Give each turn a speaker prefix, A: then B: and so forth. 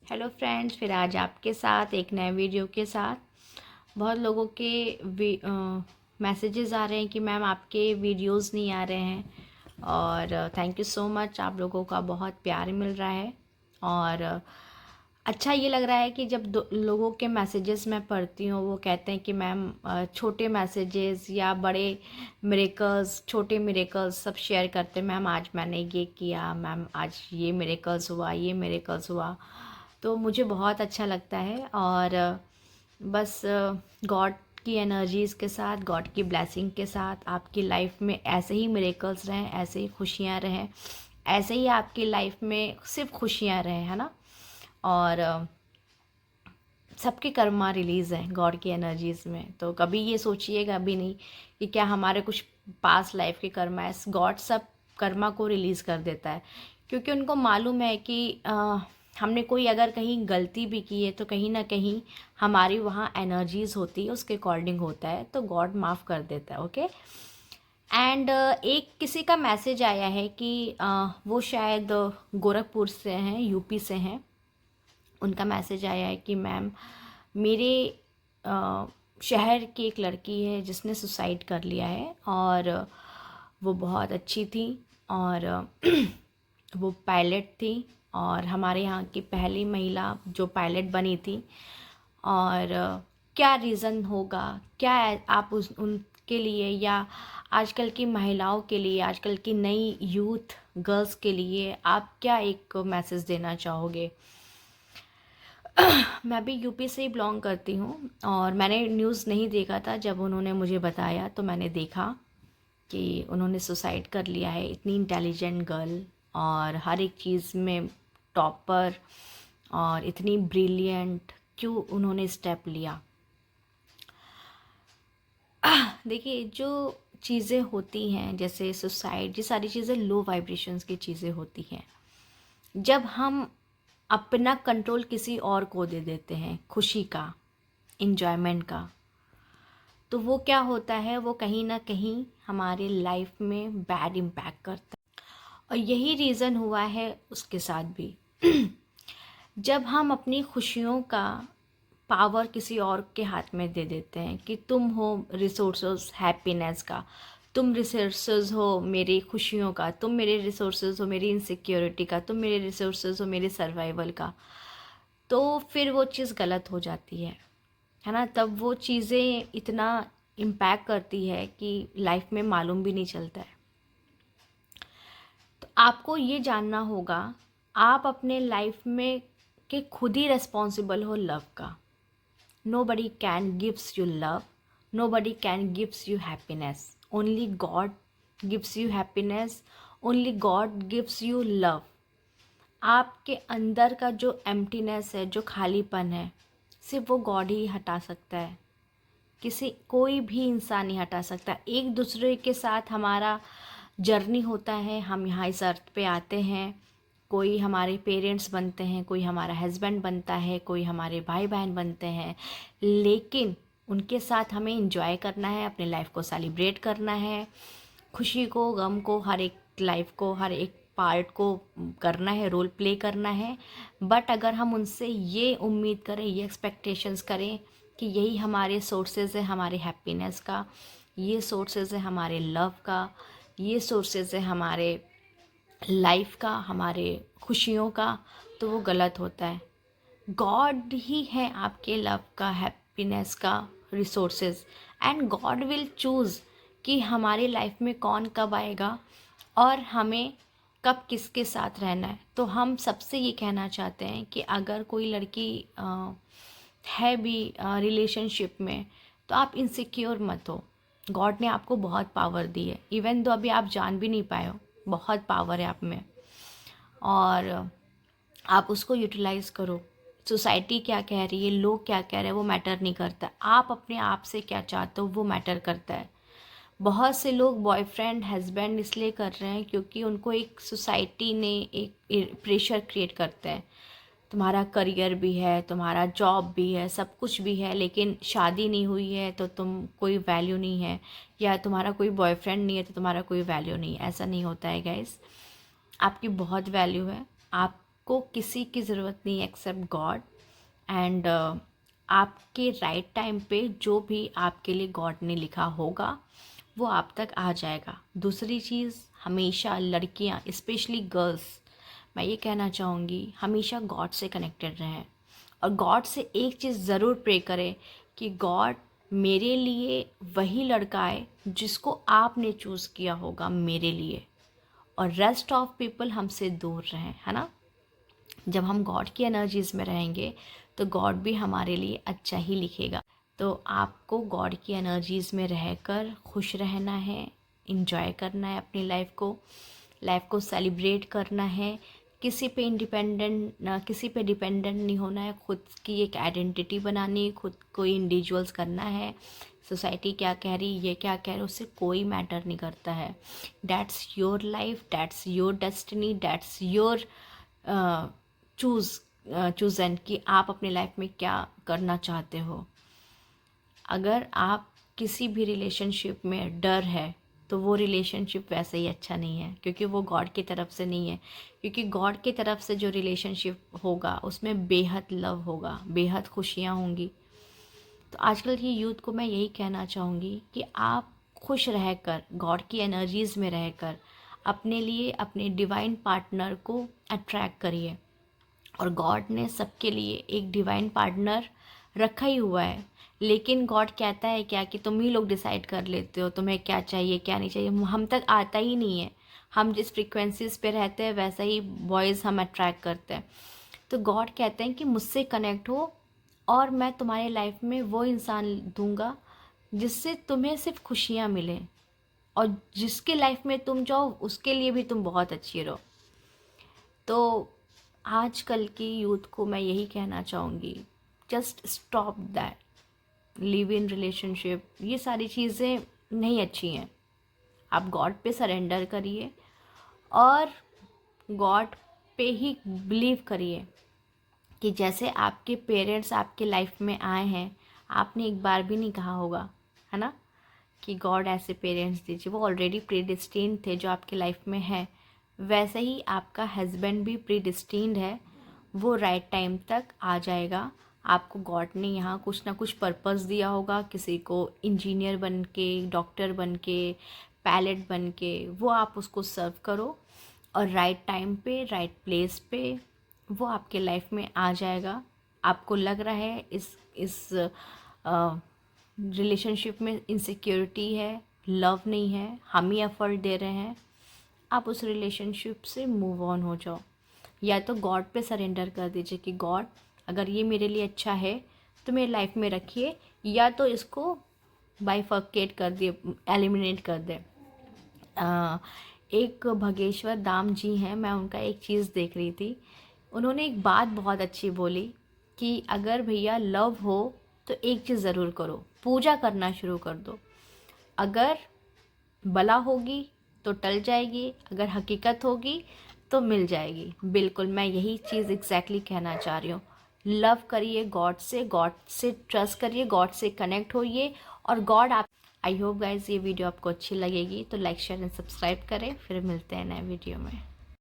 A: Hello friends, फिर आज आपके साथ एक नए वीडियो के साथ। बहुत लोगों के मैसेजेस आ रहे हैं कि मैम आपके वीडियोस नहीं आ रहे हैं, और थैंक यू सो मच। आप लोगों का बहुत प्यार मिल रहा है और अच्छा ये लग रहा है कि जब लोगों के मैसेजेस मैं पढ़ती हूँ, वो कहते हैं कि मैम छोटे मैसेजेस या बड़े मिरेकल्स, छोटे मिरेकल्स सब शेयर करते हैं। मैम आज मैंने ये किया, मैम आज ये मिरेकल्स हुआ, ये मिरेकल्स हुआ। तो मुझे बहुत अच्छा लगता है और बस गॉड की एनर्जीज़ के साथ, गॉड की ब्लेसिंग के साथ आपकी लाइफ में ऐसे ही मिरेकल्स रहें, ऐसे ही खुशियाँ रहें, ऐसे ही आपकी लाइफ में सिर्फ खुशियाँ रहें, है ना। और सबके कर्मा रिलीज़ हैं गॉड की एनर्जीज़ में। तो कभी ये सोचिएगा भी नहीं कि क्या हमारे कुछ पास लाइफ के कर्मा है। गॉड सब कर्मा को रिलीज़ कर देता है, क्योंकि उनको मालूम है कि हमने कोई अगर कहीं गलती भी की है तो कहीं ना कहीं हमारी वहाँ एनर्जीज़ होती है, उसके अकॉर्डिंग होता है, तो गॉड माफ़ कर देता है। ओके। एंड एक किसी का मैसेज आया है कि वो शायद गोरखपुर से हैं, यूपी से हैं। उनका मैसेज आया है कि मैम मेरे शहर की एक लड़की है जिसने सुसाइड कर लिया है, और वो बहुत अच्छी थी, और वो पायलट थी, और हमारे यहाँ की पहली महिला जो पायलट बनी थी। और क्या रीज़न होगा, क्या आप उस उनके लिए या आजकल की महिलाओं के लिए, आजकल की नई यूथ गर्ल्स के लिए आप क्या एक मैसेज देना चाहोगे। मैं भी यूपी से ही बिलोंग करती हूँ, और मैंने न्यूज़ नहीं देखा था। जब उन्होंने मुझे बताया तो मैंने देखा कि उन्होंने सुसाइड कर लिया है। इतनी इंटेलिजेंट गर्ल, और हर एक चीज़ में टॉपर, और इतनी ब्रिलियंट, क्यों उन्होंने स्टेप लिया। देखिए, जो चीज़ें होती हैं जैसे सुसाइड, ये सारी चीज़ें लो वाइब्रेशंस की चीज़ें होती हैं। जब हम अपना कंट्रोल किसी और को दे देते हैं, खुशी का, इंजॉयमेंट का, तो वो क्या होता है, वो कहीं ना कहीं हमारे लाइफ में बैड इम्पैक्ट करता है। और यही रीज़न हुआ है उसके साथ भी। जब हम अपनी खुशियों का पावर किसी और के हाथ में दे देते हैं कि तुम हो रिसोर्सेज हैप्पीनेस का, तुम रिसोर्सेज हो मेरी खुशियों का, तुम मेरे रिसोर्सेज हो मेरी इनसिक्योरिटी का, तुम मेरे रिसोर्सेज हो मेरे सर्वाइवल का, तो फिर वो चीज़ गलत हो जाती है ना। तब वो चीज़ें इतना इम्पैक्ट करती है कि लाइफ में मालूम भी नहीं चलता है। तो आपको ये जानना होगा, आप अपने लाइफ में कि खुद ही रिस्पॉन्सिबल हो लव का। Nobody can gives you love, nobody can gives you happiness, only God gives you happiness, only God gives you love। आपके अंदर का जो एम्प्टीनेस है, जो खालीपन है, सिर्फ वो गॉड ही हटा सकता है। किसी कोई भी इंसान नहीं हटा सकता। एक दूसरे के साथ हमारा जर्नी होता है, हम यहाँ इस अर्थ पे आते हैं, कोई हमारे पेरेंट्स बनते हैं, कोई हमारा हस्बैंड बनता है, कोई हमारे भाई बहन बनते हैं, लेकिन उनके साथ हमें इंजॉय करना है, अपने लाइफ को सेलिब्रेट करना है, खुशी को, गम को, हर एक लाइफ को, हर एक पार्ट को करना है, रोल प्ले करना है। बट अगर हम उनसे ये उम्मीद करें, ये एक्सपेक्टेशंस करें कि यही हमारे सोर्सेज है हमारे हैप्पीनेस का, ये सोर्सेज है हमारे लव का, ये सोर्सेज है हमारे लाइफ का, हमारे खुशियों का, तो वो गलत होता है। गॉड ही है आपके लव का, हैप्पीनेस का resources, and God will choose कि हमारी लाइफ में कौन कब आएगा और हमें कब किसके साथ रहना है। तो हम सबसे ये कहना चाहते हैं कि अगर कोई लड़की है भी रिलेशनशिप में, तो आप इनसिक्योर मत हो। गॉड ने आपको बहुत पावर दी है, इवन दो अभी आप जान भी नहीं पाए हो, बहुत पावर है आप में, और आप उसको यूटिलाइज़ करो। सोसाइटी क्या कह रही है, लोग क्या कह रहे हैं, वो मैटर नहीं करता। आप अपने आप से क्या चाहते हो, वो मैटर करता है। बहुत से लोग बॉयफ्रेंड हस्बैंड इसलिए कर रहे हैं क्योंकि उनको एक सोसाइटी ने एक प्रेशर क्रिएट करता है। तुम्हारा करियर भी है, तुम्हारा जॉब भी है, सब कुछ भी है, लेकिन शादी नहीं हुई है तो तुम कोई वैल्यू नहीं है, या तुम्हारा कोई बॉयफ्रेंड नहीं है तो तुम्हारा कोई वैल्यू नहीं है। ऐसा नहीं होता है गाइस, आपकी बहुत वैल्यू है। आप आपको किसी की ज़रूरत नहीं है एक्सेप्ट गॉड। एंड आपके राइट टाइम पे जो भी आपके लिए गॉड ने लिखा होगा वो आप तक आ जाएगा। दूसरी चीज़, हमेशा लड़कियां स्पेशली गर्ल्स, मैं ये कहना चाहूँगी हमेशा गॉड से कनेक्टेड रहें और गॉड से एक चीज़ ज़रूर प्रे करें कि गॉड मेरे लिए वही लड़का आए जिसको आपने चूज़ किया होगा मेरे लिए, और रेस्ट ऑफ पीपल हमसे दूर रहें, है ना। जब हम गॉड की एनर्जीज़ में रहेंगे तो गॉड भी हमारे लिए अच्छा ही लिखेगा। तो आपको गॉड की एनर्जीज़ में रहकर खुश रहना है, इंजॉय करना है अपनी लाइफ को सेलिब्रेट करना है। किसी पे किसी पे डिपेंडेंट नहीं होना है, खुद की एक आइडेंटिटी बनानी है, खुद को इंडिविजुअल्स करना है। सोसाइटी क्या कह रही, ये क्या कह रही, उससे कोई मैटर नहीं करता है। That's your life, that's your destiny, that's your chosen कि आप अपनी लाइफ में क्या करना चाहते हो। अगर आप किसी भी रिलेशनशिप में डर है तो वो रिलेशनशिप वैसे ही अच्छा नहीं है, क्योंकि वो गॉड की तरफ से नहीं है। क्योंकि गॉड की तरफ से जो रिलेशनशिप होगा उसमें बेहद लव होगा, बेहद खुशियाँ होंगी। तो आजकल की यूथ को मैं यही कहना चाहूँगी कि आप खुश रहकर, गॉड की एनर्जीज़ में रहकर अपने लिए अपने डिवाइन पार्टनर को अट्रैक्ट करिए। और गॉड ने सबके लिए एक डिवाइन पार्टनर रखा ही हुआ है, लेकिन गॉड कहता है क्या कि तुम ही लोग डिसाइड कर लेते हो तुम्हें क्या चाहिए क्या नहीं चाहिए। हम तक आता ही नहीं है। हम जिस फ्रीक्वेंसीज पे रहते हैं वैसा ही वॉइस हम अट्रैक्ट करते हैं। तो गॉड कहते हैं कि मुझसे कनेक्ट हो और मैं तुम्हारे लाइफ में वो इंसान दूंगा जिससे तुम्हें सिर्फ खुशियाँ मिलें, और जिसके लाइफ में तुम जाओ उसके लिए भी तुम बहुत अच्छी रहो। तो आजकल की यूथ को मैं यही कहना चाहूँगी, just stop that live in relationship, ये सारी चीज़ें नहीं अच्छी हैं। आप गॉड पे सरेंडर करिए और गॉड पे ही बिलीव करिए कि जैसे आपके पेरेंट्स आपके लाइफ में आए हैं, आपने एक बार भी नहीं कहा होगा, है ना, कि गॉड ऐसे पेरेंट्स दीजिए। वो ऑलरेडी प्रीडिस्टिन्ड थे जो आपके लाइफ में है। वैसे ही आपका हस्बैंड भी प्रीडिस्टिन्ड है, वो राइट टाइम तक आ जाएगा। आपको गॉड ने यहाँ कुछ ना कुछ पर्पस दिया होगा, किसी को इंजीनियर बन के, डॉक्टर बन के, पायलट बन के, वो आप उसको सर्व करो और राइट टाइम पे राइट प्लेस पे वो आपके लाइफ में आ जाएगा। आपको लग रहा है इस रिलेशनशिप में इनसिक्योरिटी है, लव नहीं है, हम ही एफर्ट दे रहे हैं, आप उस रिलेशनशिप से मूव ऑन हो जाओ। या तो गॉड पे सरेंडर कर दीजिए कि गॉड अगर ये मेरे लिए अच्छा है तो मेरी लाइफ में रखिए, या तो इसको बाइफर्केट कर दिए, एलिमिनेट कर दे। एक भगेश्वर दाम जी हैं, मैं उनका एक चीज़ देख रही थी, उन्होंने एक बात बहुत अच्छी बोली कि अगर भैया लव हो तो एक चीज़ ज़रूर करो, पूजा करना शुरू कर दो। अगर बला होगी तो टल जाएगी, अगर हकीकत होगी तो मिल जाएगी। बिल्कुल मैं यही चीज़ एग्जैक्टली कहना चाह रही हूँ। लव करिए गॉड से ट्रस्ट करिए, गॉड से कनेक्ट होइए और गॉड आप। आई होप गाइज ये वीडियो आपको अच्छी लगेगी, तो लाइक शेयर एंड सब्सक्राइब करें। फिर मिलते हैं नए वीडियो में।